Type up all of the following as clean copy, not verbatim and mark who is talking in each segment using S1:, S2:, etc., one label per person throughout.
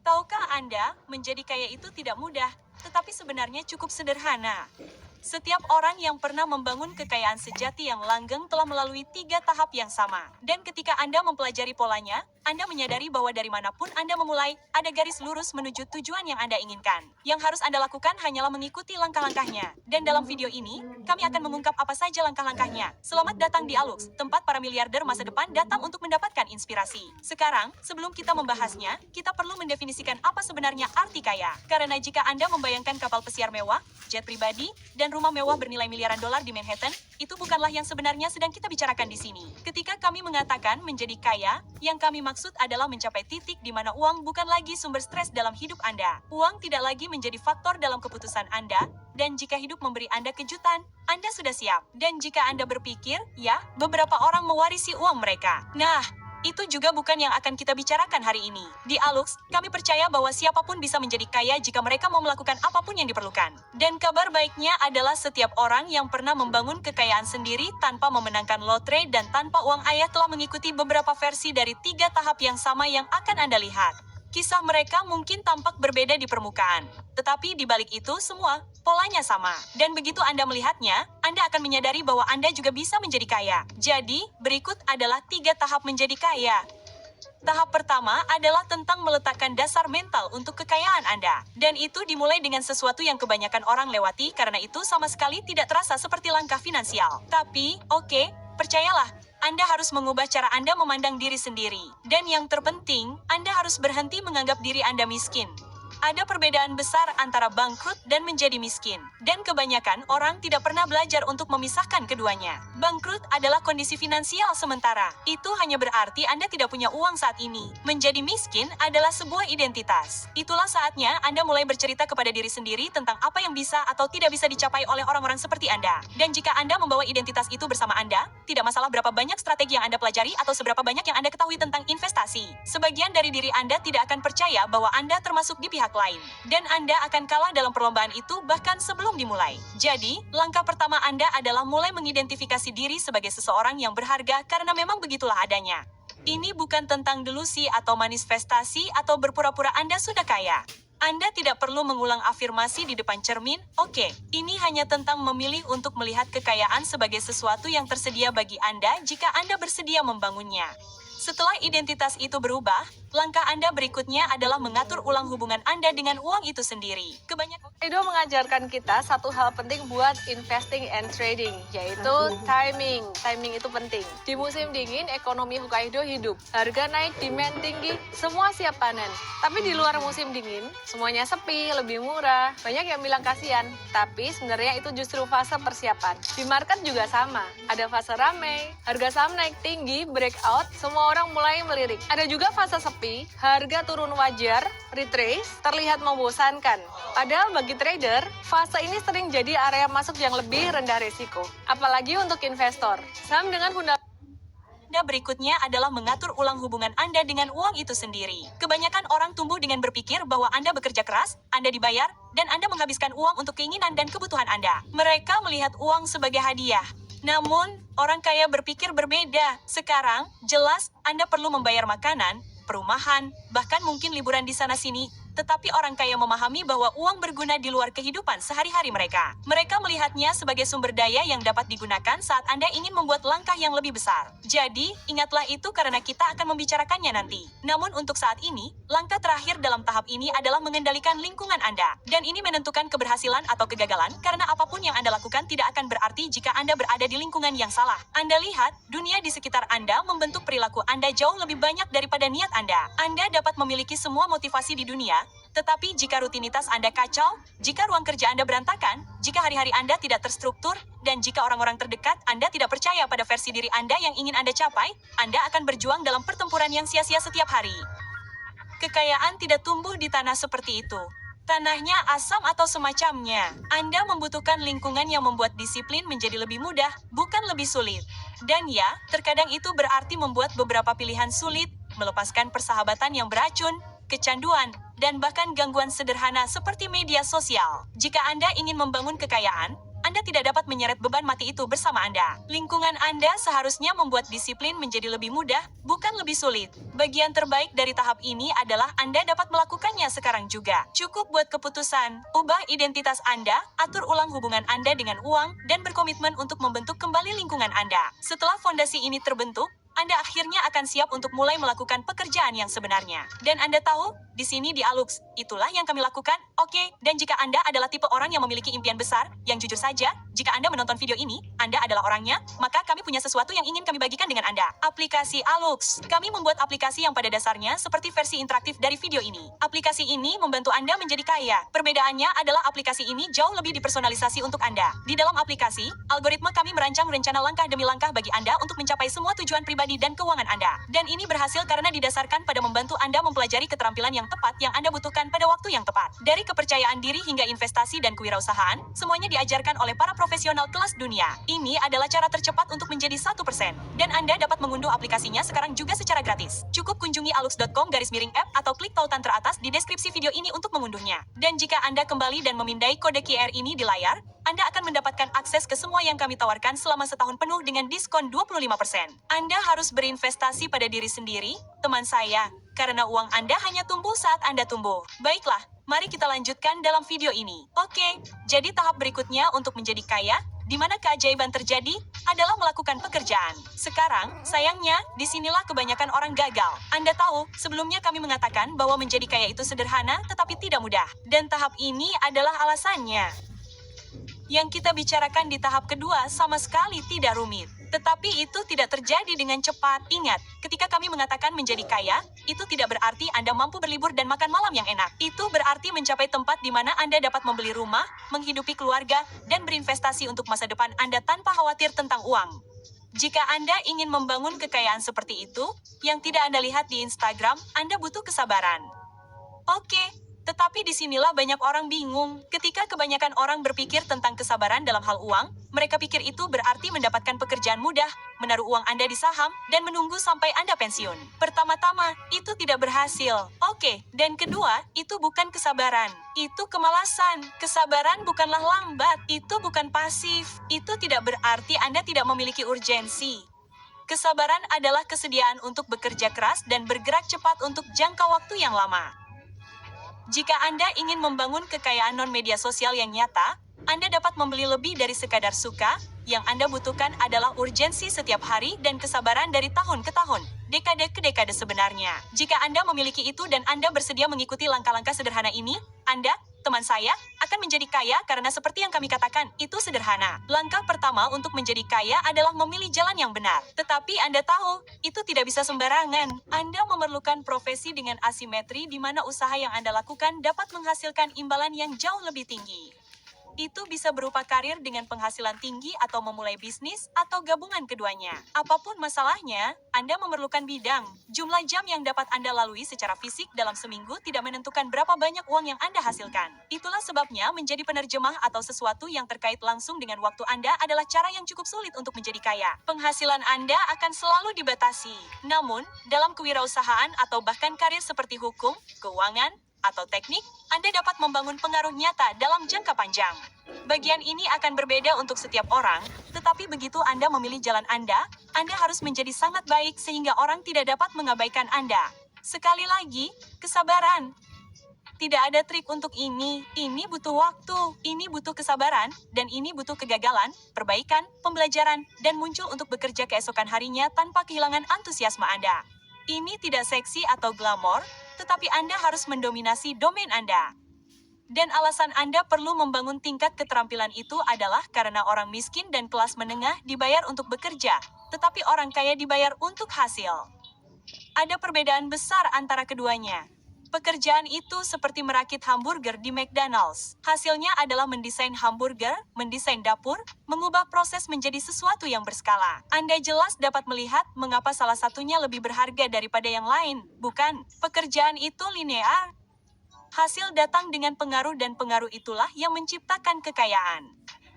S1: Tahukah Anda, menjadi kaya itu tidak mudah, tetapi sebenarnya cukup sederhana. Setiap orang yang pernah membangun kekayaan sejati yang langgeng telah melalui 3 tahap yang sama. Dan ketika Anda mempelajari polanya, Anda menyadari bahwa dari manapun Anda memulai, ada garis lurus menuju tujuan yang Anda inginkan. Yang harus Anda lakukan hanyalah mengikuti langkah-langkahnya. Dan dalam video ini, kami akan mengungkap apa saja langkah-langkahnya. Selamat datang di Alux, tempat para miliarder masa depan datang untuk mendapatkan inspirasi. Sekarang, sebelum kita membahasnya, kita perlu mendefinisikan apa sebenarnya arti kaya. Karena jika Anda membayangkan kapal pesiar mewah, jet pribadi, dan rumah mewah bernilai miliaran dolar di Manhattan, itu bukanlah yang sebenarnya sedang kita bicarakan di sini. Ketika kami mengatakan menjadi kaya, yang kami maksud adalah mencapai titik di mana uang bukan lagi sumber stres dalam hidup Anda. Uang tidak lagi menjadi faktor dalam keputusan Anda, dan jika hidup memberi Anda kejutan, Anda sudah siap. Dan jika Anda berpikir, ya, beberapa orang mewarisi uang mereka. Nah, itu juga bukan yang akan kita bicarakan hari ini. Di Alux, kami percaya bahwa siapapun bisa menjadi kaya jika mereka mau melakukan apapun yang diperlukan. Dan kabar baiknya adalah setiap orang yang pernah membangun kekayaan sendiri tanpa memenangkan lotre dan tanpa uang ayah telah mengikuti beberapa versi dari 3 tahap yang sama yang akan Anda lihat. Kisah mereka mungkin tampak berbeda di permukaan, tetapi di balik itu semua, polanya sama. Dan begitu Anda melihatnya, Anda akan menyadari bahwa Anda juga bisa menjadi kaya. Jadi, berikut adalah 3 tahap menjadi kaya. Tahap pertama adalah tentang meletakkan dasar mental untuk kekayaan Anda. Dan itu dimulai dengan sesuatu yang kebanyakan orang lewati karena itu sama sekali tidak terasa seperti langkah finansial. Tapi, oke, percayalah, Anda harus mengubah cara Anda memandang diri sendiri. Dan yang terpenting, Anda harus berhenti menganggap diri Anda miskin. Ada perbedaan besar antara bangkrut dan menjadi miskin. Dan kebanyakan orang tidak pernah belajar untuk memisahkan keduanya. Bangkrut adalah kondisi finansial sementara. Itu hanya berarti Anda tidak punya uang saat ini. Menjadi miskin adalah sebuah identitas. Itulah saatnya Anda mulai bercerita kepada diri sendiri tentang apa yang bisa atau tidak bisa dicapai oleh orang-orang seperti Anda. Dan jika Anda membawa identitas itu bersama Anda, tidak masalah berapa banyak strategi yang Anda pelajari atau seberapa banyak yang Anda ketahui tentang investasi. Sebagian dari diri Anda tidak akan percaya bahwa Anda termasuk di pihak lain. Dan Anda akan kalah dalam perlombaan itu bahkan sebelum dimulai. Jadi, langkah pertama Anda adalah mulai mengidentifikasi diri sebagai seseorang yang berharga karena memang begitulah adanya. Ini bukan tentang delusi atau manifestasi atau berpura-pura Anda sudah kaya. Anda tidak perlu mengulang afirmasi di depan cermin, oke. Ini hanya tentang memilih untuk melihat kekayaan sebagai sesuatu yang tersedia bagi Anda jika Anda bersedia membangunnya. Setelah identitas itu berubah, langkah Anda berikutnya adalah mengatur ulang hubungan Anda dengan uang itu sendiri.
S2: Edo mengajarkan kita satu hal penting buat investing and trading, yaitu timing. Timing itu penting. Di musim dingin, ekonomi Hokkaido hidup. Harga naik, demand tinggi, semua siap panen. Tapi di luar musim dingin, semuanya sepi, lebih murah. Banyak yang bilang kasihan, tapi sebenarnya itu justru fase persiapan. Di market juga sama. Ada fase ramai, harga saham naik tinggi, breakout, semua orang mulai melirik. Ada juga fase sepi, harga turun wajar, retrace, terlihat membosankan. Padahal bagi trader, fase ini sering jadi area masuk yang lebih rendah risiko. Apalagi untuk investor. Saham dengan fundamental
S1: Berikutnya adalah mengatur ulang hubungan Anda dengan uang itu sendiri. Kebanyakan orang tumbuh dengan berpikir bahwa Anda bekerja keras, Anda dibayar, dan Anda menghabiskan uang untuk keinginan dan kebutuhan Anda. Mereka melihat uang sebagai hadiah. Namun, orang kaya berpikir berbeda. Sekarang, jelas, Anda perlu membayar makanan, perumahan, bahkan mungkin liburan di sana-sini. Tetapi orang kaya memahami bahwa uang berguna di luar kehidupan sehari-hari mereka. Mereka melihatnya sebagai sumber daya yang dapat digunakan saat Anda ingin membuat langkah yang lebih besar. Jadi, ingatlah itu karena kita akan membicarakannya nanti. Namun untuk saat ini, langkah terakhir dalam tahap ini adalah mengendalikan lingkungan Anda. Dan ini menentukan keberhasilan atau kegagalan karena apapun yang Anda lakukan tidak akan berarti jika Anda berada di lingkungan yang salah. Anda lihat, dunia di sekitar Anda membentuk perilaku Anda jauh lebih banyak daripada niat Anda. Anda dapat memiliki semua motivasi di dunia, tetapi jika rutinitas Anda kacau, jika ruang kerja Anda berantakan, jika hari-hari Anda tidak terstruktur, dan jika orang-orang terdekat Anda tidak percaya pada versi diri Anda yang ingin Anda capai, Anda akan berjuang dalam pertempuran yang sia-sia setiap hari. Kekayaan tidak tumbuh di tanah seperti itu. Tanahnya asam atau semacamnya. Anda membutuhkan lingkungan yang membuat disiplin menjadi lebih mudah, bukan lebih sulit. Dan ya, terkadang itu berarti membuat beberapa pilihan sulit, melepaskan persahabatan yang beracun, kecanduan, dan bahkan gangguan sederhana seperti media sosial. Jika Anda ingin membangun kekayaan, Anda tidak dapat menyeret beban mati itu bersama Anda. Lingkungan Anda seharusnya membuat disiplin menjadi lebih mudah, bukan lebih sulit. Bagian terbaik dari tahap ini adalah Anda dapat melakukannya sekarang juga. Cukup buat keputusan, ubah identitas Anda, atur ulang hubungan Anda dengan uang, dan berkomitmen untuk membentuk kembali lingkungan Anda. Setelah fondasi ini terbentuk, Anda akhirnya akan siap untuk mulai melakukan pekerjaan yang sebenarnya. Dan Anda tahu, di sini di Alux, itulah yang kami lakukan. Oke, dan jika Anda adalah tipe orang yang memiliki impian besar, yang jujur saja, jika Anda menonton video ini, Anda adalah orangnya, maka kami punya sesuatu yang ingin kami bagikan dengan Anda. Aplikasi Alux. Kami membuat aplikasi yang pada dasarnya seperti versi interaktif dari video ini. Aplikasi ini membantu Anda menjadi kaya. Perbedaannya adalah aplikasi ini jauh lebih dipersonalisasi untuk Anda. Di dalam aplikasi, algoritma kami merancang rencana langkah demi langkah bagi Anda untuk mencapai semua tujuan pribadi dan keuangan Anda. Dan ini berhasil karena didasarkan pada membantu Anda mempelajari keterampilan yang tepat yang Anda butuhkan pada waktu yang tepat. Dari kepercayaan diri hingga investasi dan kewirausahaan, semuanya diajarkan oleh para profesional kelas dunia. Ini adalah cara tercepat untuk menjadi 1%. Dan Anda dapat mengunduh aplikasinya sekarang juga secara gratis. Cukup kunjungi alux.com/app atau klik tautan teratas di deskripsi video ini untuk mengunduhnya. Dan jika Anda kembali dan memindai kode QR ini di layar, Anda akan mendapatkan akses ke semua yang kami tawarkan selama setahun penuh dengan diskon 25%. Anda harus berinvestasi pada diri sendiri, teman saya, karena uang Anda hanya tumbuh saat Anda tumbuh. Baiklah, mari kita lanjutkan dalam video ini. Oke, jadi tahap berikutnya untuk menjadi kaya, di mana keajaiban terjadi, adalah melakukan pekerjaan. Sekarang, sayangnya, disinilah kebanyakan orang gagal. Anda tahu, sebelumnya kami mengatakan bahwa menjadi kaya itu sederhana, tetapi tidak mudah. Dan tahap ini adalah alasannya. Yang kita bicarakan di tahap kedua sama sekali tidak rumit. Tetapi itu tidak terjadi dengan cepat. Ingat, ketika kami mengatakan menjadi kaya, itu tidak berarti Anda mampu berlibur dan makan malam yang enak. Itu berarti mencapai tempat di mana Anda dapat membeli rumah, menghidupi keluarga, dan berinvestasi untuk masa depan Anda tanpa khawatir tentang uang. Jika Anda ingin membangun kekayaan seperti itu, yang tidak Anda lihat di Instagram, Anda butuh kesabaran. Oke. Tetapi disinilah banyak orang bingung. Ketika kebanyakan orang berpikir tentang kesabaran dalam hal uang, mereka pikir itu berarti mendapatkan pekerjaan mudah, menaruh uang Anda di saham, dan menunggu sampai Anda pensiun. Pertama-tama, itu tidak berhasil. Oke, dan kedua, itu bukan kesabaran. Itu kemalasan. Kesabaran bukanlah lambat. Itu bukan pasif. Itu tidak berarti Anda tidak memiliki urgensi. Kesabaran adalah kesediaan untuk bekerja keras dan bergerak cepat untuk jangka waktu yang lama. Jika Anda ingin membangun kekayaan non-media sosial yang nyata, Anda dapat membeli lebih dari sekadar suka. Yang Anda butuhkan adalah urgensi setiap hari dan kesabaran dari tahun ke tahun, dekade ke dekade sebenarnya. Jika Anda memiliki itu dan Anda bersedia mengikuti langkah-langkah sederhana ini, Anda, teman saya, akan menjadi kaya karena seperti yang kami katakan, itu sederhana. Langkah pertama untuk menjadi kaya adalah memilih jalan yang benar. Tetapi Anda tahu, itu tidak bisa sembarangan. Anda memerlukan profesi dengan asimetri di mana usaha yang Anda lakukan dapat menghasilkan imbalan yang jauh lebih tinggi. Itu bisa berupa karir dengan penghasilan tinggi atau memulai bisnis atau gabungan keduanya. Apapun masalahnya, Anda memerlukan bidang. Jumlah jam yang dapat Anda lalui secara fisik dalam seminggu tidak menentukan berapa banyak uang yang Anda hasilkan. Itulah sebabnya menjadi penerjemah atau sesuatu yang terkait langsung dengan waktu Anda adalah cara yang cukup sulit untuk menjadi kaya. Penghasilan Anda akan selalu dibatasi. Namun, dalam kewirausahaan atau bahkan karir seperti hukum, keuangan, atau teknik, Anda dapat membangun pengaruh nyata dalam jangka panjang. Bagian ini akan berbeda untuk setiap orang, tetapi begitu Anda memilih jalan Anda harus menjadi sangat baik sehingga orang tidak dapat mengabaikan Anda. Sekali lagi, kesabaran. Tidak ada trik untuk ini butuh waktu, ini butuh kesabaran, dan ini butuh kegagalan, perbaikan, pembelajaran, dan muncul untuk bekerja keesokan harinya tanpa kehilangan antusiasme Anda. Ini tidak seksi atau glamor, tetapi Anda harus mendominasi domain Anda. Dan alasan Anda perlu membangun tingkat keterampilan itu adalah karena orang miskin dan kelas menengah dibayar untuk bekerja, tetapi orang kaya dibayar untuk hasil. Ada perbedaan besar antara keduanya. Pekerjaan itu seperti merakit hamburger di McDonald's. Hasilnya adalah mendesain hamburger, mendesain dapur, mengubah proses menjadi sesuatu yang berskala. Anda jelas dapat melihat mengapa salah satunya lebih berharga daripada yang lain, bukan? Pekerjaan itu linear. Hasil datang dengan pengaruh dan pengaruh itulah yang menciptakan kekayaan.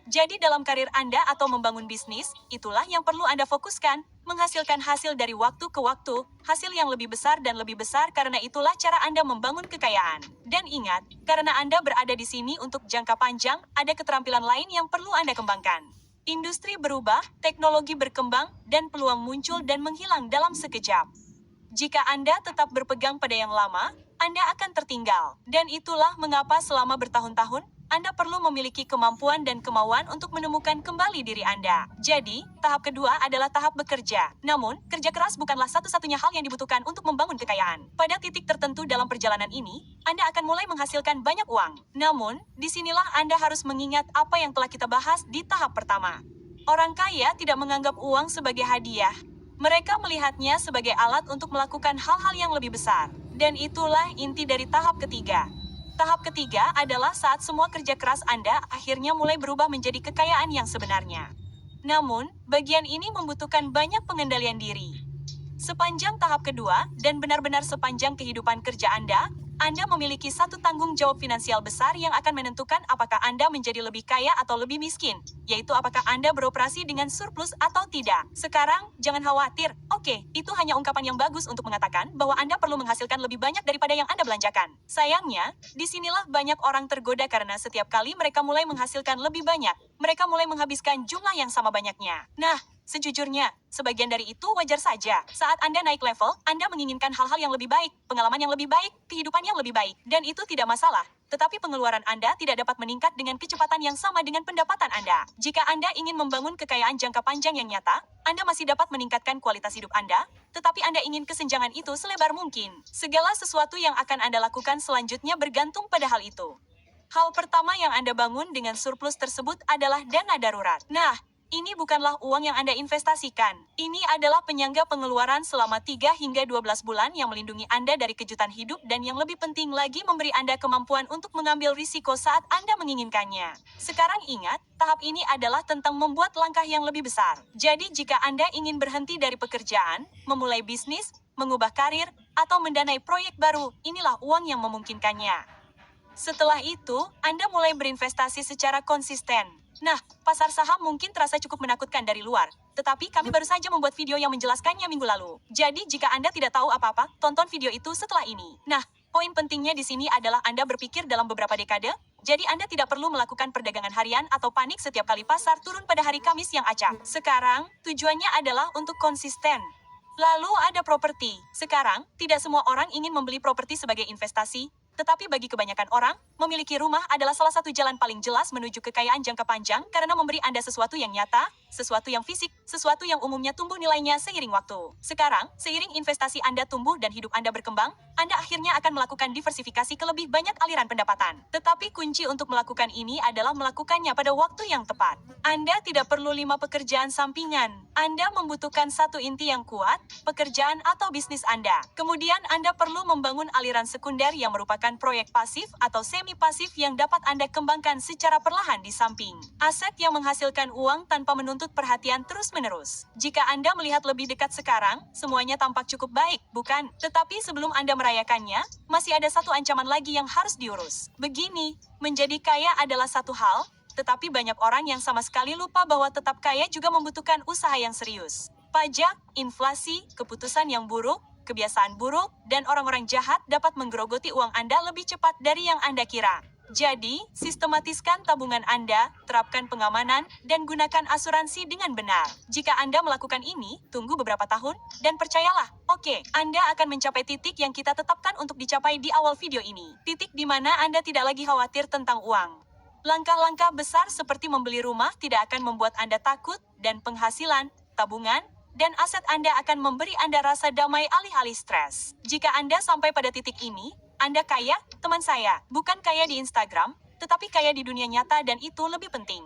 S1: Jadi dalam karir Anda atau membangun bisnis, itulah yang perlu Anda fokuskan. menghasilkan hasil dari waktu ke waktu, hasil yang lebih besar dan lebih besar karena itulah cara Anda membangun kekayaan. Dan ingat, karena Anda berada di sini untuk jangka panjang, ada keterampilan lain yang perlu Anda kembangkan. Industri berubah, teknologi berkembang, dan peluang muncul dan menghilang dalam sekejap. Jika Anda tetap berpegang pada yang lama, Anda akan tertinggal. Dan itulah mengapa selama bertahun-tahun, Anda perlu memiliki kemampuan dan kemauan untuk menemukan kembali diri Anda. Jadi, tahap kedua adalah tahap bekerja. Namun, kerja keras bukanlah satu-satunya hal yang dibutuhkan untuk membangun kekayaan. Pada titik tertentu dalam perjalanan ini, Anda akan mulai menghasilkan banyak uang. Namun, disinilah Anda harus mengingat apa yang telah kita bahas di tahap pertama. Orang kaya tidak menganggap uang sebagai hadiah. Mereka melihatnya sebagai alat untuk melakukan hal-hal yang lebih besar. Dan itulah inti dari tahap ketiga. Tahap ketiga adalah saat semua kerja keras Anda akhirnya mulai berubah menjadi kekayaan yang sebenarnya. Namun, bagian ini membutuhkan banyak pengendalian diri. Sepanjang tahap kedua, dan benar-benar sepanjang kehidupan kerja Anda memiliki satu tanggung jawab finansial besar yang akan menentukan apakah Anda menjadi lebih kaya atau lebih miskin, yaitu apakah Anda beroperasi dengan surplus atau tidak. Sekarang, jangan khawatir, oke, itu hanya ungkapan yang bagus untuk mengatakan bahwa Anda perlu menghasilkan lebih banyak daripada yang Anda belanjakan. Sayangnya, disinilah banyak orang tergoda karena setiap kali mereka mulai menghasilkan lebih banyak, mereka mulai menghabiskan jumlah yang sama banyaknya. Nah, sejujurnya, sebagian dari itu wajar saja. Saat Anda naik level, Anda menginginkan hal-hal yang lebih baik, pengalaman yang lebih baik, kehidupan yang lebih baik. Dan itu tidak masalah. Tetapi pengeluaran Anda tidak dapat meningkat dengan kecepatan yang sama dengan pendapatan Anda. Jika Anda ingin membangun kekayaan jangka panjang yang nyata, Anda masih dapat meningkatkan kualitas hidup Anda, tetapi Anda ingin kesenjangan itu selebar mungkin. Segala sesuatu yang akan Anda lakukan selanjutnya bergantung pada hal itu. Hal pertama yang Anda bangun dengan surplus tersebut adalah dana darurat. Nah, ini bukanlah uang yang Anda investasikan. Ini adalah penyangga pengeluaran selama 3 hingga 12 bulan yang melindungi Anda dari kejutan hidup dan yang lebih penting lagi memberi Anda kemampuan untuk mengambil risiko saat Anda menginginkannya. Sekarang ingat, tahap ini adalah tentang membuat langkah yang lebih besar. Jadi jika Anda ingin berhenti dari pekerjaan, memulai bisnis, mengubah karir, atau mendanai proyek baru, inilah uang yang memungkinkannya. Setelah itu, Anda mulai berinvestasi secara konsisten. Nah, pasar saham mungkin terasa cukup menakutkan dari luar, tetapi kami baru saja membuat video yang menjelaskannya minggu lalu. Jadi jika Anda tidak tahu apa-apa, tonton video itu setelah ini. Nah, poin pentingnya di sini adalah Anda berpikir dalam beberapa dekade, jadi Anda tidak perlu melakukan perdagangan harian atau panik setiap kali pasar turun pada hari Kamis yang acak. Sekarang, tujuannya adalah untuk konsisten. Lalu ada properti. Sekarang, tidak semua orang ingin membeli properti sebagai investasi, tetapi bagi kebanyakan orang, memiliki rumah adalah salah satu jalan paling jelas menuju kekayaan jangka panjang karena memberi Anda sesuatu yang nyata, sesuatu yang fisik, sesuatu yang umumnya tumbuh nilainya seiring waktu. Sekarang, seiring investasi Anda tumbuh dan hidup Anda berkembang, Anda akhirnya akan melakukan diversifikasi ke lebih banyak aliran pendapatan. Tetapi kunci untuk melakukan ini adalah melakukannya pada waktu yang tepat. Anda tidak perlu 5 pekerjaan sampingan. Anda membutuhkan satu inti yang kuat, pekerjaan atau bisnis Anda. Kemudian Anda perlu membangun aliran sekunder yang merupakan proyek pasif atau semi-pasif yang dapat Anda kembangkan secara perlahan di samping. Aset yang menghasilkan uang tanpa menuntut perhatian terus-menerus. Jika Anda melihat lebih dekat sekarang, semuanya tampak cukup baik, bukan? Tetapi sebelum Anda merayakannya, masih ada satu ancaman lagi yang harus diurus. Begini, menjadi kaya adalah satu hal, tetapi banyak orang yang sama sekali lupa bahwa tetap kaya juga membutuhkan usaha yang serius. Pajak, inflasi, keputusan yang buruk, kebiasaan buruk, dan orang-orang jahat dapat menggerogoti uang Anda lebih cepat dari yang Anda kira. Jadi, sistematiskan tabungan Anda, terapkan pengamanan, dan gunakan asuransi dengan benar. Jika Anda melakukan ini, tunggu beberapa tahun, dan percayalah, Anda akan mencapai titik yang kita tetapkan untuk dicapai di awal video ini. Titik di mana Anda tidak lagi khawatir tentang uang. Langkah-langkah besar seperti membeli rumah tidak akan membuat Anda takut, dan penghasilan, tabungan, dan aset Anda akan memberi Anda rasa damai alih-alih stres. Jika Anda sampai pada titik ini, Anda kaya, teman saya, bukan kaya di Instagram, tetapi kaya di dunia nyata dan itu lebih penting.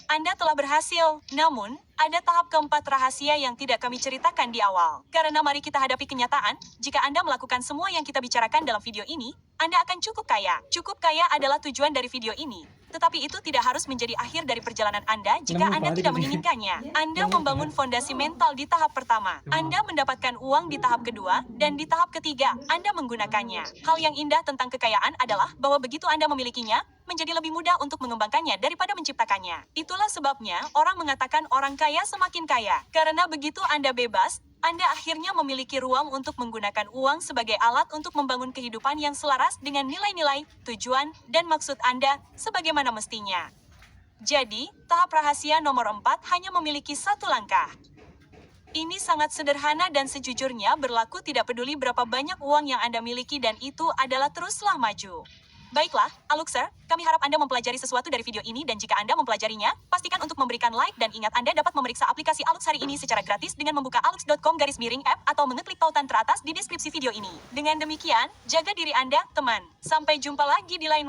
S1: Anda telah berhasil. Namun, ada tahap keempat rahasia yang tidak kami ceritakan di awal. Karena mari kita hadapi kenyataan, jika Anda melakukan semua yang kita bicarakan dalam video ini, Anda akan cukup kaya. Cukup kaya adalah tujuan dari video ini. Tetapi itu tidak harus menjadi akhir dari perjalanan Anda jika Anda tidak menginginkannya. Anda membangun fondasi mental di tahap pertama. Anda mendapatkan uang di tahap kedua, dan di tahap ketiga, Anda menggunakannya. Hal yang indah tentang kekayaan adalah bahwa begitu Anda memilikinya, menjadi lebih mudah untuk mengembangkannya daripada menciptakannya. Itulah sebabnya orang mengatakan orang kaya semakin kaya. Karena begitu Anda bebas, Anda akhirnya memiliki ruang untuk menggunakan uang sebagai alat untuk membangun kehidupan yang selaras dengan nilai-nilai, tujuan, dan maksud Anda sebagaimana mestinya. Jadi, tahap rahasia nomor 4 hanya memiliki satu langkah. Ini sangat sederhana dan sejujurnya berlaku tidak peduli berapa banyak uang yang Anda miliki dan itu adalah teruslah maju. Baiklah, Aluxer, kami harap Anda mempelajari sesuatu dari video ini dan jika Anda mempelajarinya, pastikan untuk memberikan like dan ingat Anda dapat memeriksa aplikasi Alux hari ini secara gratis dengan membuka alux.com/app atau mengeklik tautan teratas di deskripsi video ini. Dengan demikian, jaga diri Anda, teman. Sampai jumpa lagi di lain waktu.